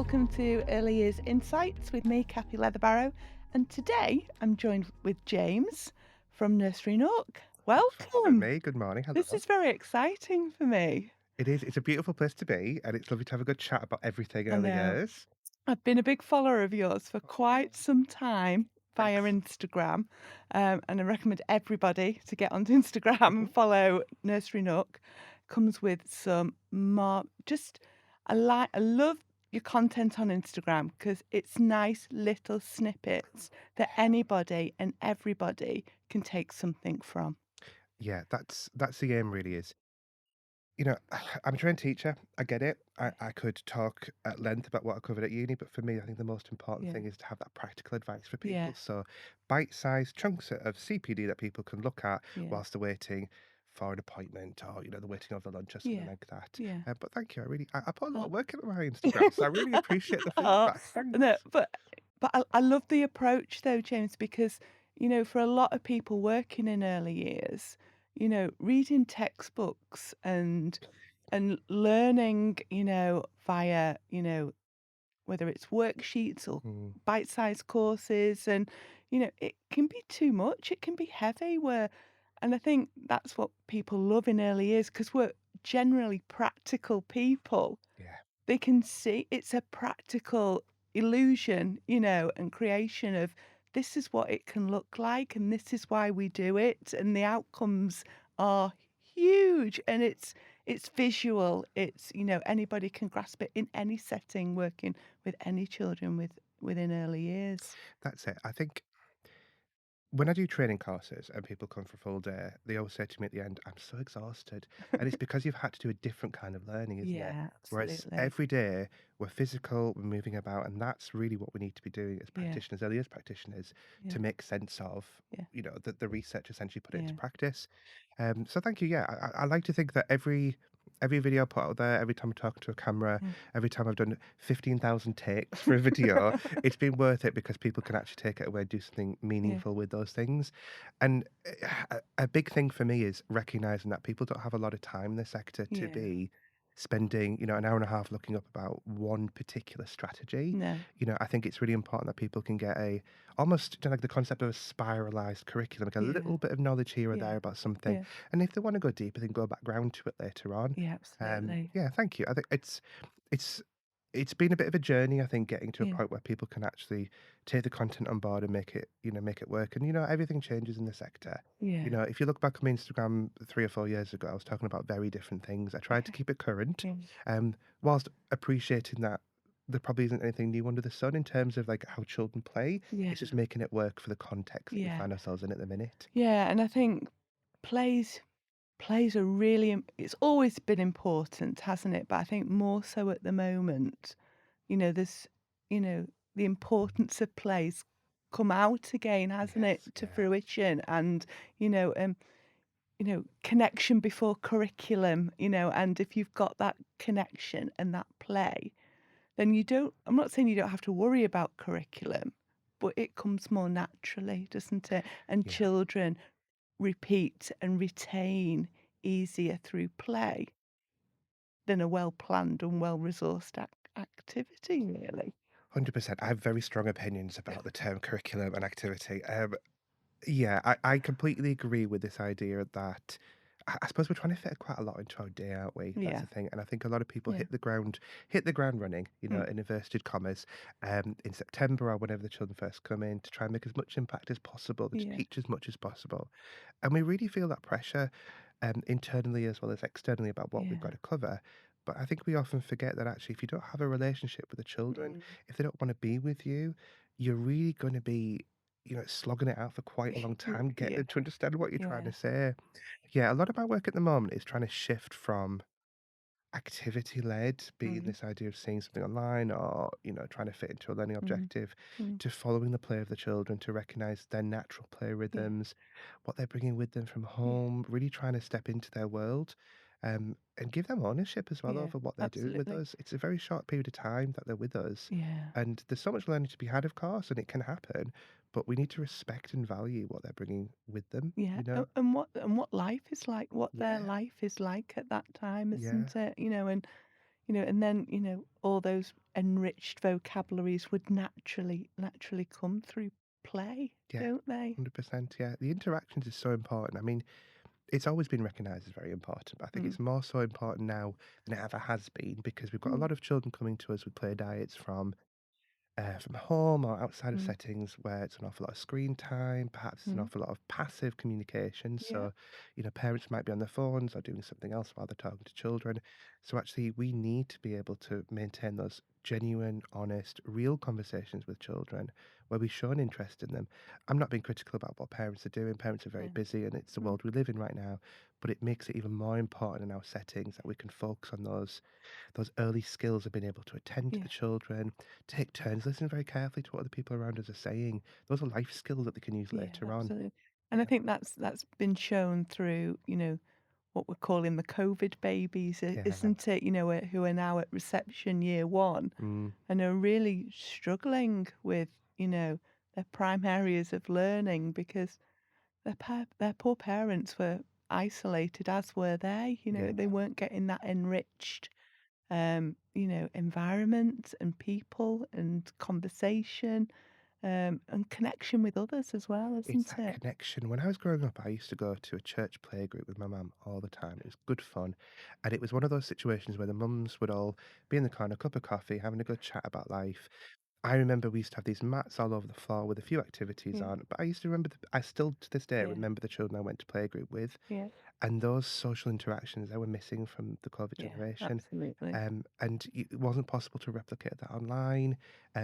welcome to Early Years Insights with me, Kathy Leatherbarrow. And today I'm joined with James from Nursery Nook. Thanks for having Welcome. me. Good morning. This Hello. is very exciting for me. It is. It's a beautiful place to be, and it's lovely to have a good chat about everything I early know. years. I've been a big follower of yours for Oh, quite some time via thanks. Instagram, and I recommend everybody to get onto Instagram Mhm. and follow Nursery Nook. Comes with some just I love your content on Instagram because it's nice little snippets that anybody and everybody can take something from. Yeah, that's the aim. Really is. I'm a trained teacher. I get it. I could talk at length about what I covered at uni, but for me, I think the most important Yeah, thing is to have that practical advice for yeah, people. So, bite-sized chunks of CPD that people can look at yeah, whilst they're waiting for an appointment, or they're waiting over lunch or something yeah, like that. yeah. But thank you. I put a lot Oh. of work into my Instagram, so I really appreciate the Oh, feedback. no, Thanks. but I love the approach though, James, because, for a lot of people working in early years, reading textbooks and learning, via, whether it's worksheets or Mm, bite-sized courses and, it can be too much, it can be heavy and I think that's what people love in early years because 'cause we're generally practical people. yeah. They can see it's a practical illusion, and creation of this is what it can look like and this is why we do it and the outcomes are huge and it's visual. It's, anybody can grasp it in any setting working with any children within early years. That's it. I think when I do training courses and people come for a full day, they always say to me at the end, I'm so exhausted. And it's because you've had to do a different kind of learning, isn't it? Yeah, Whereas absolutely. every day we're physical, we're moving about, and that's really what we need to be doing as Yeah, practitioners, early as practitioners, yeah, to make sense of, yeah, the research essentially put it into yeah, practice. So thank you. Yeah, I like to think that every video I put out there, every time I talk to a camera, yeah. every time I've done 15,000 takes for a video, it's been worth it because people can actually take it away and do something Yeah, meaningful with those things. And a big thing for me is recognizing that people don't have a lot of time in the sector to yeah. be spending, an hour and a half looking up about one particular strategy. No. I think it's really important that people can get a almost like the concept of a spiralized curriculum, like a Yeah, little bit of knowledge here or yeah, there about something. yeah, And if they want to go deeper, then go back round to it later on. yeah, absolutely. Yeah, thank you. I think it's it's been a bit of a journey, I think, getting to a Yeah, point where people can actually take the content on board and make it work. And everything changes in the sector. yeah, If you look back on my Instagram 3 or 4 years ago, I was talking about very different things. I tried to keep it current, yeah. whilst appreciating that there probably isn't anything new under the sun in terms of like how children play. Yeah, It's just making it work for the context that we yeah, find ourselves in at the minute. yeah, and I think plays plays are really it's always been important, hasn't it? But I think more so at the moment. There's, you know, the importance of plays come out again, hasn't it, Yes, to yeah, fruition and, you know, um, connection before curriculum, and if you've got that connection and that play, then I'm not saying you don't have to worry about curriculum, but it comes more naturally, doesn't it? And yeah. children repeat and retain easier through play than a well-planned and well-resourced activity, really. 100%. I have very strong opinions about the term curriculum and activity. Yeah, I completely agree with this idea that I suppose we're trying to fit quite a lot into our day, aren't we? That's Yeah, the thing. And I think a lot of people yeah. hit the ground running, Mm, in inverted commas, in September or whenever the children first come in to try and make as much impact as possible, to yeah, teach as much as possible. And we really feel that pressure, internally as well as externally about what we've got yeah. to cover. But I think we often forget that actually, if you don't have a relationship with the children, Mm. if they don't want to be with you, you're really going to be slogging it out for quite a long time, getting Yeah, them to understand what you're trying yeah, to say. Yeah, a lot of my work at the moment is trying to shift from activity led, being mhm, this idea of seeing something online or, trying to fit into a learning mhm, objective, mm, to following the play of the children, to recognize their natural play yeah, rhythms, what they're bringing with them from yeah, home, really trying to step into their world. And give them ownership as well yeah, over what they're doing with absolutely. us. It's a very short period of time that they're with us. Yeah, And there's so much learning to be had, of course, and it can happen, but we need to respect and value what they're bringing with them, yeah, you know? and what life is like, what their Yeah, life is like at that time, yeah. isn't it? And and then, all those enriched vocabularies would naturally come through play, Yeah, don't they? 100%, yeah. The interactions is so important. I mean, it's always been recognised as very important, but I think Mm, it's more so important now than it ever has been because we've got a mm, lot of children coming to us with play diets from home or outside of mm, settings where it's an awful lot of screen time, perhaps it's an mm, awful lot of passive communication. yeah, So, parents might be on their phones or doing something else while they're talking to children. So, actually, we need to be able to maintain those genuine, honest, real conversations with children where we show an interest in them. I'm not being critical about what parents are doing. Parents are very no, busy and it's the mm, world we live in right now. But it makes it even more important in our settings that we can focus on those early skills of being able to attend to yeah, the children, take turns, listen very carefully to what the people around us are saying. Those are life skills that they can use yeah, later on. absolutely. And I Yeah. think that's been shown through, what we're calling the COVID babies, Yeah. isn't it? Who are now at reception year one Mm, and are really struggling with, their prime areas of learning because their poor parents were isolated, as were they. yeah. They weren't getting that enriched, environment and people and conversation, and connection with others as well, It's isn't that it? connection. When I was growing up, I used to go to a church playgroup with my mum all the time. It was good fun. And it was one of those situations where the mums would all be in the corner, cup of coffee, having a good chat about life. I remember we used to have these mats all over the floor with a few activities Yeah, on, but I used to remember, I still to this day yeah, remember the children I went to playgroup with. yeah, And those social interactions that were missing from the COVID yeah, generation, absolutely. and it wasn't possible to replicate that online.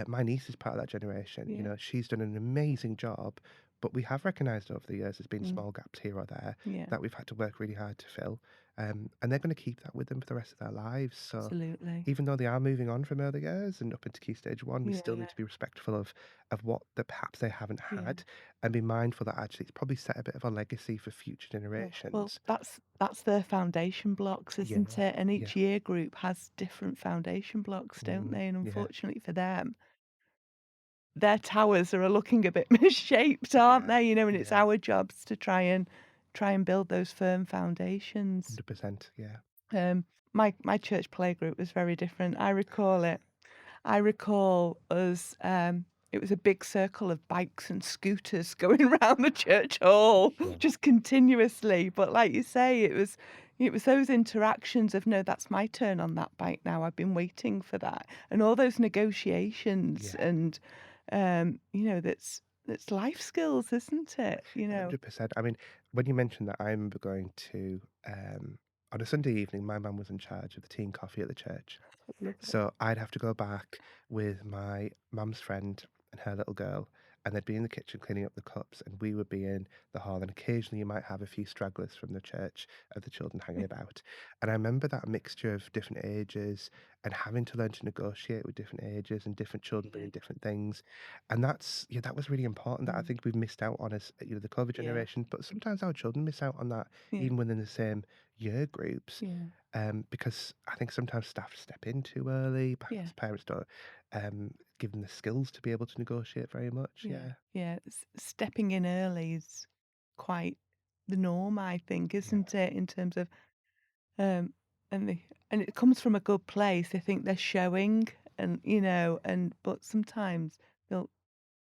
My niece is part of that generation. Yeah, She's done an amazing job, but we have recognised over the years there's been mm, small gaps here or there yeah, that we've had to work really hard to fill. And they're going to keep that with them for the rest of their lives. So absolutely. even though they are moving on from early years and up into key stage one, we still Yeah, need to be respectful of what that perhaps they haven't yeah. had, and be mindful that actually it's probably set a bit of a legacy for future Well, generations. that's their foundation blocks, isn't Yeah, it? And yeah, each year group has different foundation blocks, don't they? And yeah, unfortunately for them, their towers are looking a bit misshaped, aren't yeah, they? And it's yeah, our jobs to try and build those firm foundations. 100%, yeah. My church playgroup was very different. I recall us, it was a big circle of bikes and scooters going around the church hall Yeah, just continuously, but like you say, it was those interactions of, "No, that's my turn on that bike now, I've been waiting for that," and all those negotiations yeah, and, that's life skills, isn't it? 100%. I mean, when you mentioned that, I remember going to, on a Sunday evening, my mum was in charge of the tea and coffee at the church. Lovely. So I'd have to go back with my mum's friend and her little girl, and they'd be in the kitchen cleaning up the cups, and we would be in the hall. And occasionally, you might have a few stragglers from the church of the children hanging about. And I remember that mixture of different ages and having to learn to negotiate with different ages and different children Yeah. bringing different things. And yeah, that was really important. That I Mm. think we've missed out on as the COVID Yeah. generation, but sometimes our children miss out on that Yeah. even within the same year groups, Yeah. because I think sometimes staff step in too early. Yeah. Perhaps parents don't give them the skills to be able to negotiate very much. Yeah, Yeah, yeah. Stepping in early is quite the norm, I think, yeah, isn't it? In terms of, um, and it comes from a good place. They think they're showing, but sometimes they'll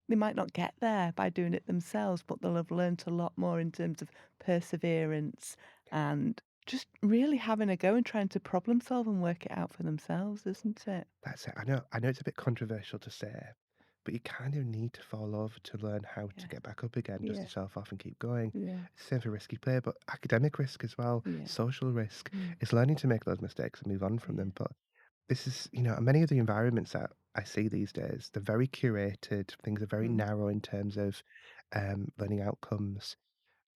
they might not get there by doing it themselves, but they'll have learnt a lot more in terms of perseverance and just really having a go and trying to problem solve and work it out for themselves, isn't it? that's it. I know it's a bit controversial to say, but you kind of need to fall over to learn how to Yeah, get back up again, dust yeah, yourself off, and keep going. yeah, It's the same for risky play, but academic risk as well, yeah, social risk. mm, It's learning to make those mistakes and move on from yeah, them. But this is, many of the environments that I see these days, they're very curated. Things are very mm, narrow in terms of learning outcomes.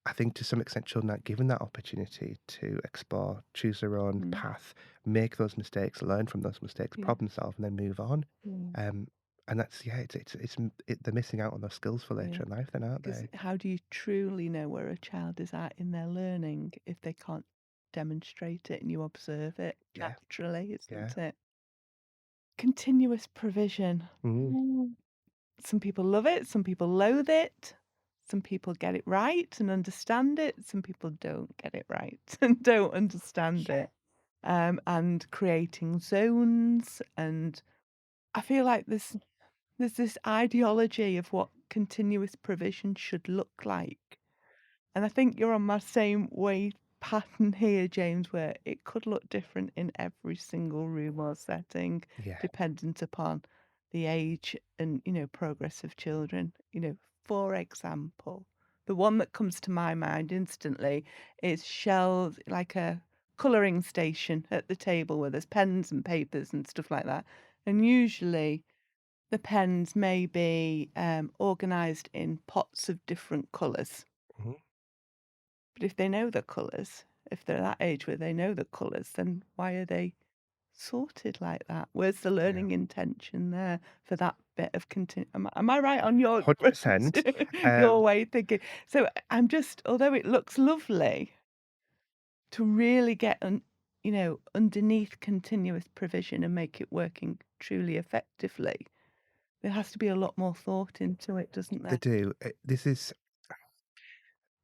I think to some extent, children aren't given that opportunity to explore, choose their own mm, path, make those mistakes, learn from those mistakes, yeah, problem solve, and then move on. yeah. Um, and that's yeah, they're missing out on those skills for Yeah, later in life, then, aren't because they? how do you truly know where a child is at in their learning if they can't demonstrate it and you observe it Yeah, naturally, yeah. isn't it? Continuous provision. Mm. Mm. Some people love it, some people loathe it, some people get it right and understand it, some people don't get it right and don't understand Yeah. it. and creating zones. And I feel like there's this ideology of what continuous provision should look like. And I think you're on my same way pattern here, James, where it could look different in every single room or setting, Yeah. dependent upon the age and, progress of children. For example, the one that comes to my mind instantly is shelves, like a colouring station at the table where there's pens and papers and stuff like that. And usually the pens may be organised in pots of different colours. Mhm. But if they know the colours, if they're that age where they know the colours, then why are they sorted like that? Where's the Yeah. learning intention there for that bit of am I right on your 100%. your way of thinking? So I'm just, although it looks lovely, to really get underneath continuous provision and make it working truly effectively, there has to be a lot more thought into it, doesn't They there? do. This is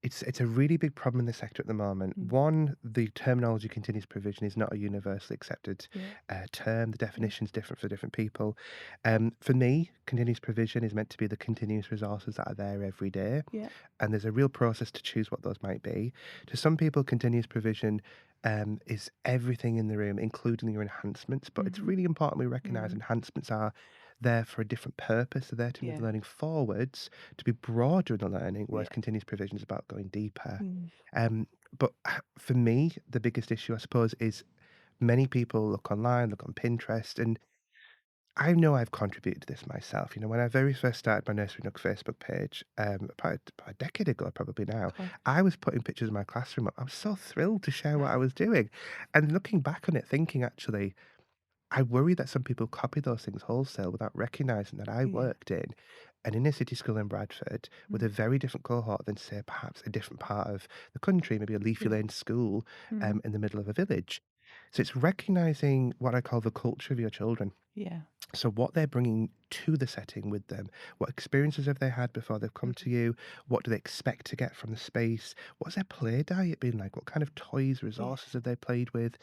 it's a really big problem in the sector at the moment. Mm. One, the terminology continuous provision is not a universally accepted Yeah, term. The yeah, definition is different for different people. For me, continuous provision is meant to be the continuous resources that are there every day, yeah. and there's a real process to choose what those might be. To some people, continuous provision is everything in the room, including your enhancements. But it's Mhm. really important we recognise Mm. enhancements are there for a different purpose. They're there to move Yeah. the learning forwards, to be broader in the learning, whereas Yeah. continuous provision is about going deeper. Mm. But for me, the biggest issue, I suppose, is many people look online, look on Pinterest, and I know I've contributed to this myself. When I very first started my Nursery Nook Facebook page, about a decade ago, probably now, God, yeah. I was putting pictures of my classroom up. I was so thrilled to share what I was doing. And looking back on it, thinking actually, I worry that some people copy those things wholesale without recognizing that I Yeah. worked in an inner city school in Bradford with a Mm. very different cohort than, say, perhaps a different part of the country, maybe a leafy Yeah. lane school Mm. in the middle of a village. So it's recognizing what I call the culture of your children. Yeah. So, what they're bringing to the setting with them, what experiences have they had before they've come to Mhm. you? What do they expect to get from the space? What's their play diet been like? What kind of toys, Yeah. resources have they played with?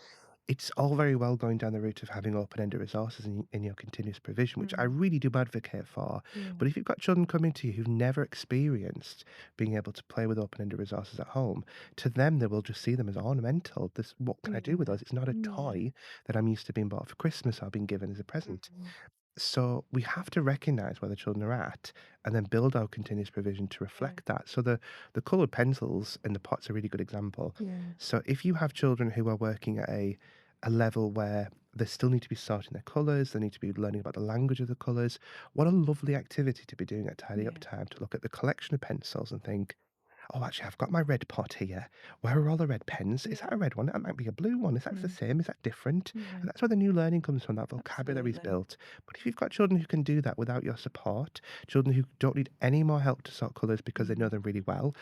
It's all very well going down the route of having open-ended resources in your continuous provision, which I Mm. really do advocate for. Yeah. But if you've got children coming to you who've never experienced being able to play with open-ended resources at home, to them they will just see them as ornamental. This, what can I do with Yeah. those? It's not a Yeah. toy that I'm used to being bought for Christmas or being given as a present. Mhm. So we have to recognize where the children are at and then build our continuous provision to Yeah. reflect that. So the colored pencils in the pot's a really good example. Yeah. So if you have children who are working at a level where they still need to be sorting their colors, they need to be learning about the language of the colors, what a lovely activity to be doing at tidy up Yeah. time to look at the collection of pencils and think, oh, actually, I've got my red pot here. Where are all the red pens? Is that a Yeah. red one? That might be a blue one. Is that the Mm. same? Is that different? Yeah. And that's where the new learning comes from. That vocabulary is Absolutely. built. But if you've got children who can do that without your support, children who don't need any more help to sort colours because they know Mm. them really well,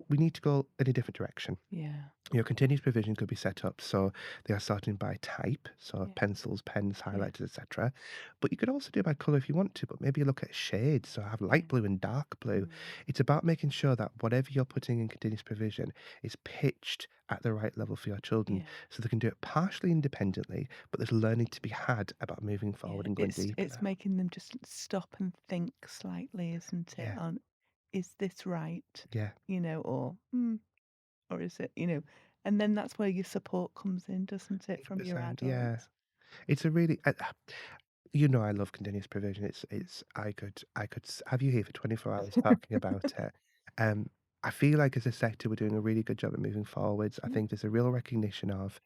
we need to go in a different direction. Yeah. Your continuous provision could be set up so they are sorting by type, so Yeah. pencils, pens, Yeah. highlighters, etc. But you could also do by colour if you want to, but maybe look at shades, so have Yeah. light blue and dark blue. Mm. It's about making sure that whatever you're putting in continuous provision is pitched at the right level for your children Yeah. so they can do it partially independently, but there's learning to be had about moving forward Yeah. and going It's deeper. making them just stop and think slightly, isn't it? Yeah, On, is this right? yeah, Or is it, and then that's where your support comes in, doesn't it, from your 100%. Yeah. adults? It's a really I love continuous provision. It's I could have you here for 24 hours talking about it. Um, I feel like as a sector we're doing a really good job at moving forwards. I Yeah. think there's a real recognition of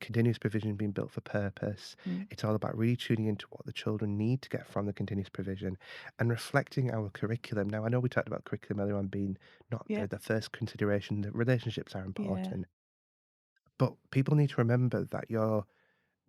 continuous provision being built for purpose. Mm. It's all about really tuning into what the children need to get from the continuous provision and reflecting our curriculum. Now, I know we talked about curriculum earlier on being not Yeah. the first consideration. The relationships are Yeah. important, but people need to remember that your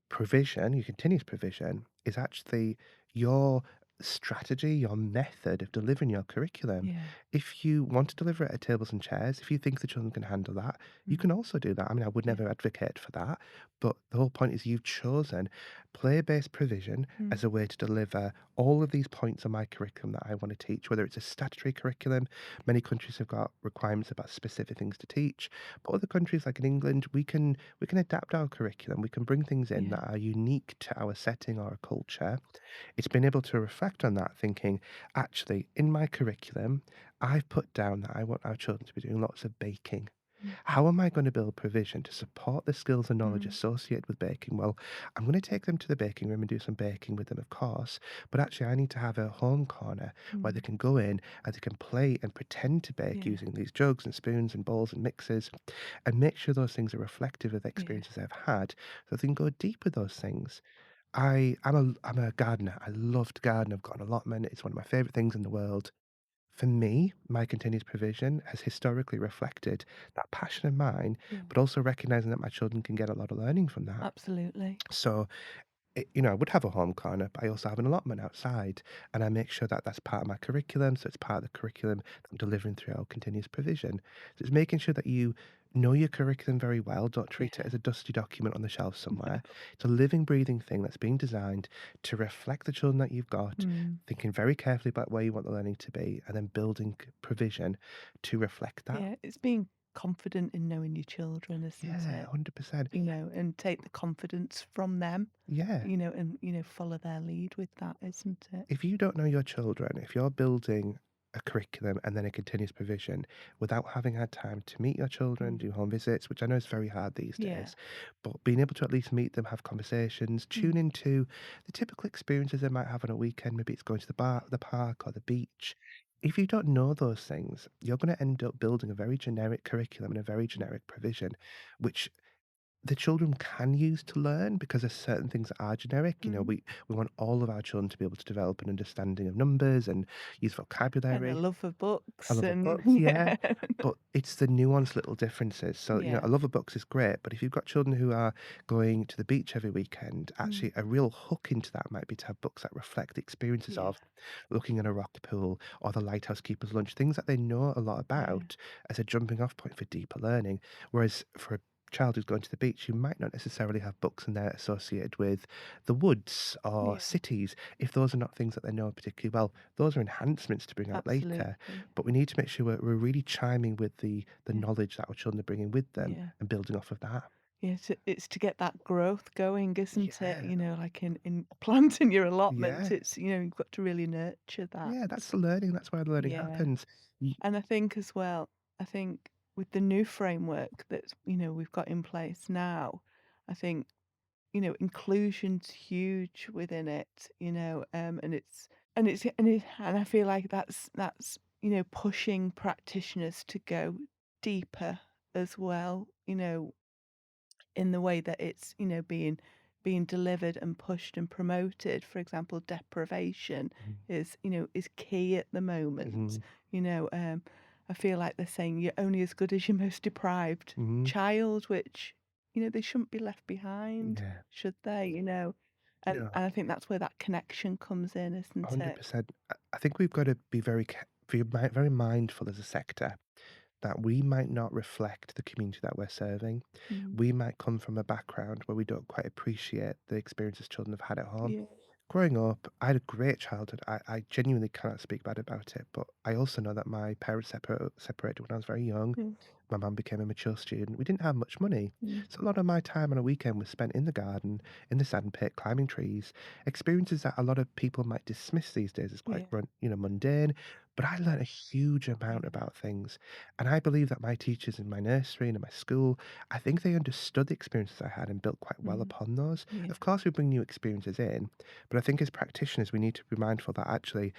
continuous provision, is actually your strategy, your method of delivering your curriculum. Yeah. If you want to deliver it at tables and chairs, if you think the children can handle that, you Mm. can also do that. I mean, I would Yeah. never advocate for that, but the whole point is you've chosen play-based provision Mm. as a way to deliver all of these points on my curriculum that I want to teach, whether it's a statutory curriculum. Many countries have got requirements about specific things to teach, but other countries like in England, we can adapt our curriculum. We can bring things in Yeah. that are unique to our setting or our culture. It's been able to reflect on that, thinking, actually, in my curriculum, I've put down that I want our children to be doing lots of baking. Mm. How am I going to build provision to support the skills and knowledge Mm. associated with baking? Well, I'm going to take them to the baking room and do some baking with them, of course, but actually, I need to have a home corner where they Mm. can go in and they can play and pretend to bake Yeah. using these jugs and spoons and bowls and mixers and make sure those things are reflective of the Yeah. experiences they've had so they can go deep with those things. I'm a gardener. I love to garden. I've got an allotment. It's one of my favorite things in the world. For me, my continuous provision has historically reflected that passion of mine, Yeah. but also recognizing that my children can get a lot of learning from that. Absolutely. So I would have a home corner, but I also have an allotment outside, and I make sure that that's part of my curriculum. So it's part of the curriculum that I'm delivering through our continuous provision. So it's making sure that you know your curriculum very well. Don't treat it Yeah. as a dusty document on the shelf No. somewhere. It's a living, breathing thing that's being designed to reflect the children that you've got, Mm. thinking very carefully about where you want the learning to be, and then building provision to reflect that. Yeah. It's being confident in knowing your children, isn't Yeah, it? 100%. And take the confidence from them, Yeah. and, follow their lead with that, isn't it? If you don't know your children, if you're building a curriculum and then a continuous provision without having had time to meet your children, Mm. do home visits, which I know is very hard these Yeah. days, but being able to at least meet them, have conversations, tune Mm. into the typical experiences they might have on a weekend, maybe it's going to the park or the beach. If you don't know those things, you're going to end up building a very generic curriculum and a very Mm. generic provision, which the children can use to learn because there's certain things that are generic. Mm. We want all of our children to be able to develop an understanding of numbers and use And a vocabulary. love for I books love a and books, yeah, yeah. but it's the nuanced little differences. So, Yeah. I love a books is great, but if you've got children who are going to the beach every weekend, Mm. actually a real hook into that might be to have books that reflect the experiences Yeah. of looking at a rock pool or the lighthouse keeper's lunch, things that they know a lot Yeah. about as a jumping off point for deeper learning. Whereas for a child who's going to the beach, you might not necessarily have books in there associated with the woods or Yeah. cities if those are not things that they know particularly well. Those are enhancements to bring out later, Absolutely. but we need to make sure we're really chiming with the Yeah. knowledge that our children are bringing with them Yeah. and building off of that. Yeah, it's to get that growth going, isn't it? Yeah, Like in planting your allotment, yeah, you've got to really nurture that. yeah, that's the learning, that's where the learning Yeah. happens. Y And I think as well, I think with the new framework that, we've got in place now, I think, inclusion's huge within it, and I feel like that's, pushing practitioners to go deeper as well, in the way that it's, being delivered and pushed and promoted. For example, deprivation Mhm, is key at the moment. mhm, You know, I feel like they're saying you're only as good as your most deprived mhm, child, which, they shouldn't be left behind, yeah, should they? And no, and I think that's where that connection comes in, isn't it? 100%. I think we've gotta be very mindful as a sector that we might not reflect the community that we're serving. Mm. We might come from a background where we don't quite appreciate the experiences children have had at home. Yeah. Growing up, I had a great childhood. I genuinely cannot speak bad about it, but I also know that my parents separated when I was very young. Mm. My mum became a mature student. We didn't have much money. Mm. So a lot of my time on a weekend was spent in the garden, in the sandpit, climbing trees, experiences that a lot of people might dismiss these days as quite, Yeah. mundane. But I learned a huge amount Yeah. about things. And I believe that my teachers in my nursery and in my school, I think they understood the experiences I had and built quite well Mm. upon those. Yeah. Of course, we bring new experiences in, but I think as practitioners, we need to be mindful that actually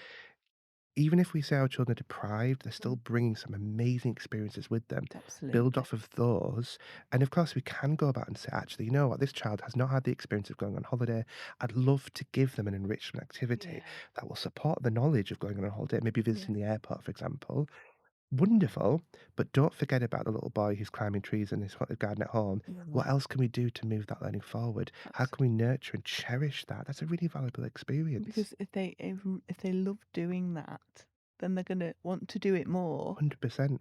even if we say our children are deprived, they're still Mm. bringing some amazing experiences with them. Build Absolutely. off of those. And of course, we can go about and say, actually, you know what, this child has not had the experience of going on holiday. I'd love to give them an enrichment activity Yeah. that will support the knowledge of going on a holiday, maybe Yeah. visiting the airport, for example. wonderful, but don't forget about the little boy who's climbing trees in his garden at home. Yeah, What else can we do to move that learning forward? How can we absolutely. nurture and cherish that? That's a really valuable experience. Because if they love doing that, then they're gonna want to do it more. 100%.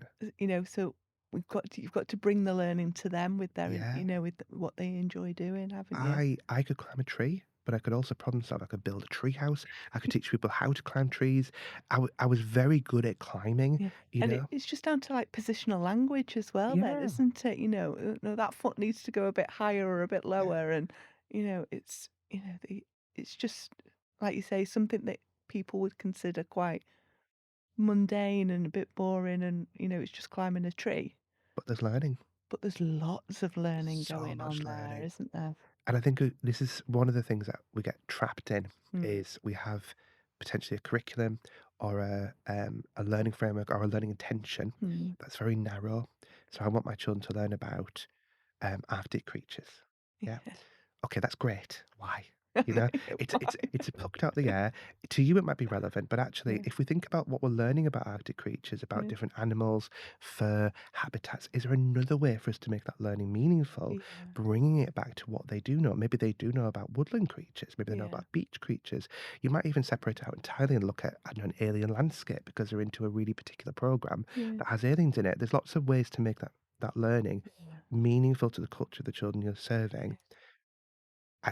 So you've got to bring the learning to them with Yeah. with what they enjoy doing, haven't you? I could climb a tree, but I could also problem solve. I could build a tree house. I could teach people how to climb trees. I was very good at climbing, Yeah, you and know? it's just down to, like, positional language as well then, Yeah, isn't it? No, that foot needs to go a bit higher or a bit yeah. lower, and, it's just, like you say, something that people would consider quite mundane and a bit boring and, it's just climbing a tree. But there's learning. But there's lots of learning So going much on there, learning. isn't there? And I think this is one of the things that we get trapped in Mm, is we have potentially a curriculum or a learning framework or a learning intention mm. that's very narrow. So I want my children to learn about Arctic creatures. Yeah. Yeah. Okay, that's great. Why? You know, Yeah, it's plucked out the air. To you, it might be relevant, but actually, yeah, if we think about what we're learning about Arctic creatures, about yeah, different animals, fur, habitats, is there another way for us to make that learning meaningful? yeah, Bringing it back to what they do know. Maybe they do know about woodland creatures. Maybe they know yeah, about beach creatures. You might even separate it out entirely and look at, I don't know, an alien landscape because they're into a really particular program yeah, that has aliens in it. There's lots of ways to make that learning yeah, meaningful to the culture of the children you're serving.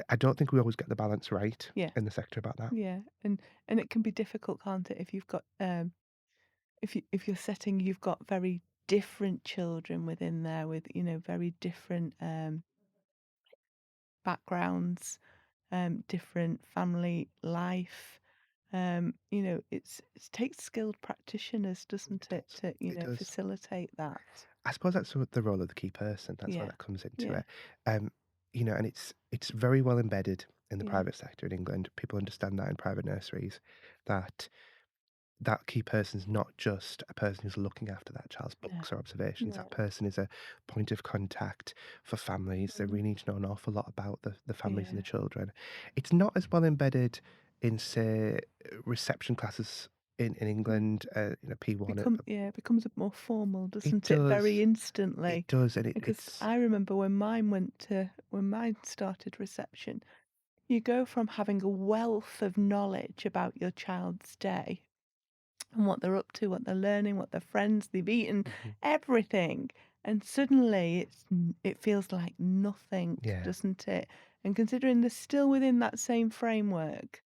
I don't think we always get the balance right yeah, in the sector about that. yeah, and it can be difficult, can't it, if you've got, if you're setting you've got very different children within there with, very different, backgrounds, different family life. It takes skilled practitioners, It doesn't it, does. to, It does. facilitate that. I suppose that's the role of the key person. That's where Yeah. that comes into Yeah. it. Um, and it's very well embedded in the Yeah. private sector in England. People understand that in private nurseries, that that key person's not just a person who's looking after that child's No. books or observations. No. That person is a point of contact for families. They Mm. really need to know an awful lot about the families and the Yeah. children. It's not as well embedded in, say, reception classes in Mm. England, P1. It becomes a more formal, It doesn't it, very does. It instantly? does. And Because it's, I remember when mine started reception, you go from having a wealth of knowledge about your child's day and what they're up to, what they're learning, what their friends they've eaten, mhm, everything, and suddenly it feels like nothing, yeah. doesn't it? And considering they're still within that same framework,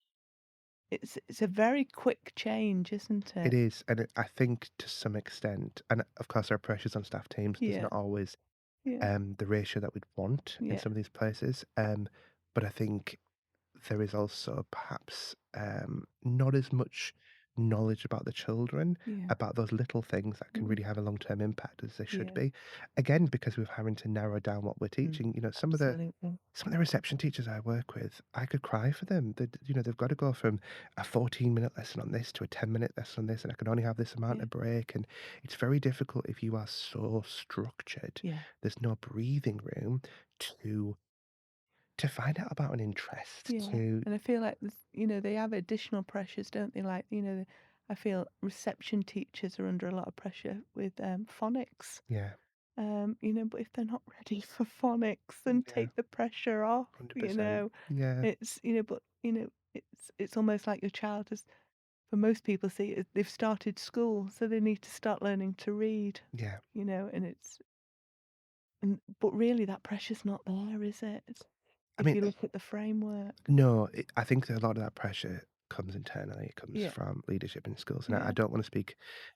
it's a very quick change, isn't It it? is, and I think to some extent, and of course there are pressures on staff teams. There's Yeah, not always yeah, the ratio that we'd want in yeah, some of these places. But I think there is also perhaps not as much knowledge about the children, yeah, about those little things that can mm, really have a long-term impact as they should yeah, be. Again, because we're having to narrow down what we're mm, teaching. absolutely. Some of the reception teachers I work with, I could cry for them. They've got to go from a 14-minute lesson on this to a 10-minute lesson on this, and I can only have this amount Yeah, of break. And it's very difficult if you are so structured. yeah, There's no breathing room to to find out about an interest, yeah. to And I feel like they have additional pressures, don't they? Like, I feel reception teachers are under a lot of pressure with phonics. yeah, But if they're not ready for phonics, then yeah, take the pressure off, 100%. Yeah, it's almost like your child has, for most people, see it, they've started school, so they need to start learning to read, yeah. and but really that pressure's not there, is it? I If mean, you look at the framework. no, I think that a lot of that pressure comes internally. It comes Yeah, from leadership in schools, and I yeah. don't want to speak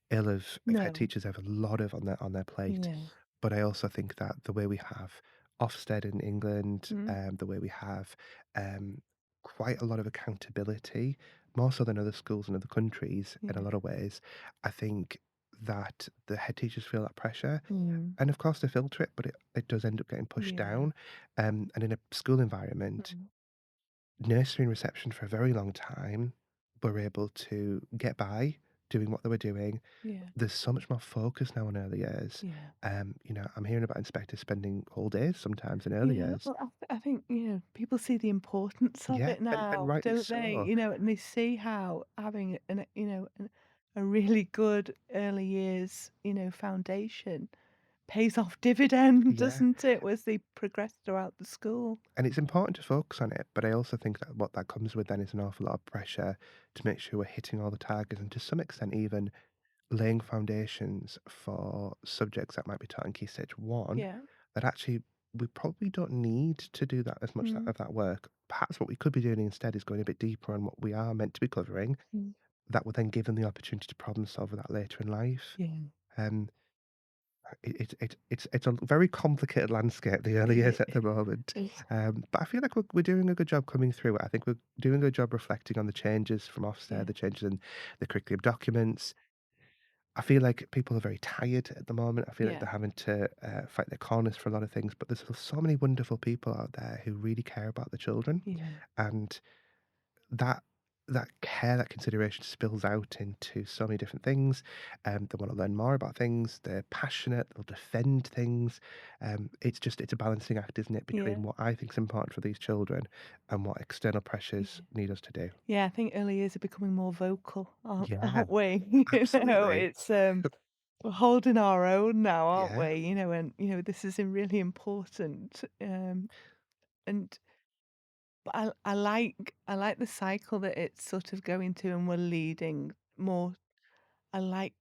ill of head No. teachers. Have a lot of on their plate, Yeah. but I also think that the way we have Ofsted in England, Mm. the way we have um, quite a lot of accountability, more so than other schools in other countries, in a Yeah. lot of ways. I think that the head teachers feel that pressure, Mm. and of course they filter it, but it does end up getting pushed Yeah. down. And in a school environment, Mm. nursery and reception for a very long time were able to get by doing what they were doing. Yeah. There's so much more focus now on early years. Yeah. I'm hearing about inspectors spending whole days sometimes in early Yeah, years. well, I think, people see the importance of Yeah, it and now, rightly don't they? so. And they see how having an a really good early years, foundation pays off dividend, Yeah, doesn't it, as they progress throughout the school? and it's important to focus on it, but I also think that what that comes with then is an awful lot of pressure to make sure we're hitting all the targets and to some extent even laying foundations for subjects that might be taught in Key Stage 1 Yeah. that actually we probably don't need to do that as much Mm. of that work. Perhaps what we could be doing instead is going a bit deeper on what we are meant to be covering. Mm. That will then give them the opportunity to problem solve that later in life. Yeah. Um, it's a very complicated landscape, the early years at the moment. It's But I feel like we're doing a good job coming through it. I think we're doing a good job reflecting on the changes from Ofsted, yeah, the changes in the curriculum documents. I feel like people are very tired at the moment. I feel like yeah, they're having to fight their corners for a lot of things. But there's so many wonderful people out there who really care about the children, yeah, and that that care, that consideration spills out into so many different things. They want to learn more about things. They're passionate. They'll defend things. It's a balancing act, isn't it, yeah, between what I think is important for these children and what external yeah. pressures need us to do. Yeah, I think early years are becoming more vocal, Yeah, aren't we? absolutely. It's, we're holding our own now, aren't Yeah, we? And, this is really important, and but I like the cycle that it's sort of going to and we're leading more. I like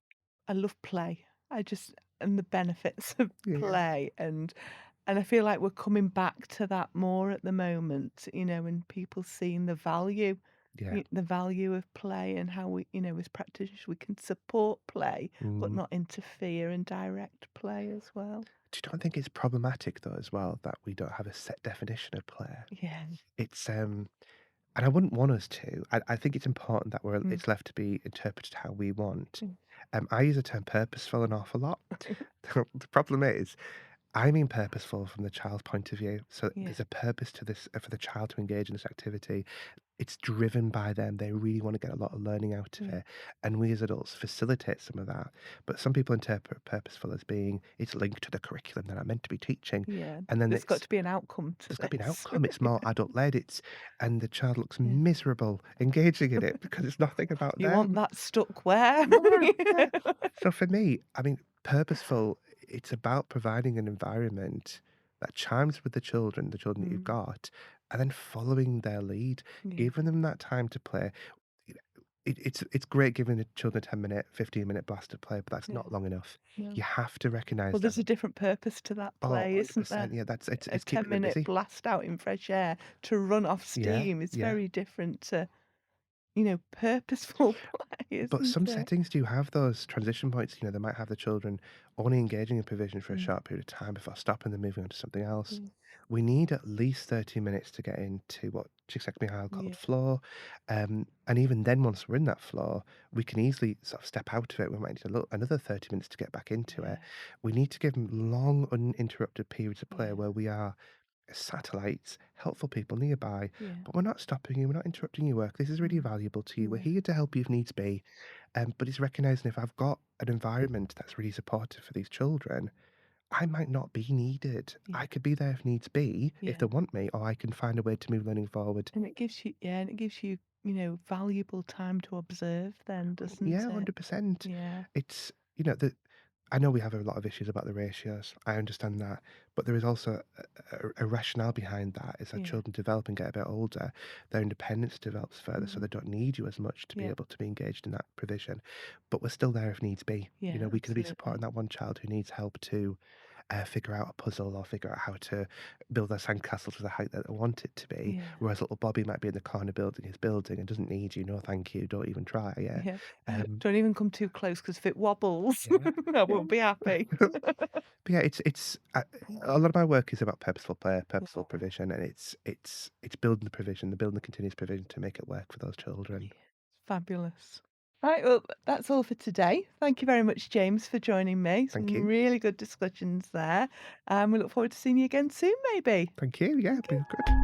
I love play. I just and the benefits of yeah, play and I feel like we're coming back to that more at the moment, and people seeing yeah. the value of play and how we, as practitioners, we can support play, but Mm. not interfere and direct play as well. Do you not think it's problematic though as well that we don't have a set definition of play? Yeah. It's and I wouldn't want us to. I think it's important that Mm, it's left to be interpreted how we want. mm. I use the term purposeful an awful lot. The problem is I mean purposeful from the child's point of view. So Yeah, there's a purpose to this for the child to engage in this activity. It's driven by them. They really want to get a lot of learning out of yeah, it. And we as adults facilitate some of that. But some people interpret purposeful as being it's linked to the curriculum that I'm meant to be teaching. yeah. And then There's got to be an outcome to there's got to be an this. outcome. It's more adult led. And the child looks Yeah. miserable engaging in it because it's nothing about You want them. that stuck where? Yeah, yeah. So for me, I mean, purposeful, it's about providing an environment that chimes with the children that you've Mm, got, and then following their lead, yeah, giving them that time to play. You know, it's great giving the children a 10-minute, 15-minute blast of play, but that's yeah, not long enough. no. You have to Well, recognise that. there's a different purpose to that Oh, play, isn't there? 100%. Yeah, that's A it's keeping them 10-minute busy. blast out in fresh air to run off Yeah, steam is yeah. very different to, purposeful play, But isn't some it? settings do have those transition points. They might have the children only engaging in provision for a Mm, short period of time before stopping and moving on to something else. mm, We need at least 30 minutes to get into what Csikszentmihalyi yeah, called flow. And even then, once we're in that flow, we can easily sort of step out of it. We might need another 30 minutes to get back into it. yeah, We need to give them long, uninterrupted periods of play yeah, where we are satellites, helpful people nearby, yeah, but we're not stopping you, we're not interrupting your work. This is really mm, valuable to you. We're yeah, here to help you if needs be. But it's recognizing if I've got an environment that's really supportive for these children, I might not be needed. yeah, I could be there if needs be, if yeah. they want me, or I can find a way to move learning forward. And it gives you, valuable time to observe then, Yeah, doesn't it? 100%. Yeah, It's, you know, the I know we have a lot of issues about the ratios. I understand that, but there is also a rationale behind that. Is that yeah, children develop and get a bit older, their independence develops further, so mhm, they don't need you as much to be yeah, able to be engaged in that provision. But we're still there if needs be. yeah, We can be absolutely. supporting that one child who needs help to figure out a puzzle or figure out how to build their sandcastle to the height that they want it to be. Yeah, Whereas little Bobby might be in the corner building his building and doesn't need you. No, thank you. Don't even try. Yeah. yeah. Um, Don't even come too close because if it wobbles, yeah. I Yeah. won't be happy. But yeah, it's a lot of my work is about purposeful play, purposeful Yeah. provision, and it's building the provision, the building the continuous provision to make it work for those children. Fabulous. Right, well, that's all for today. Thank you very much, James, for joining me. Thank Some you, really good discussions there. We look forward to seeing you again soon, maybe. thank you. Yeah, Okay. been good.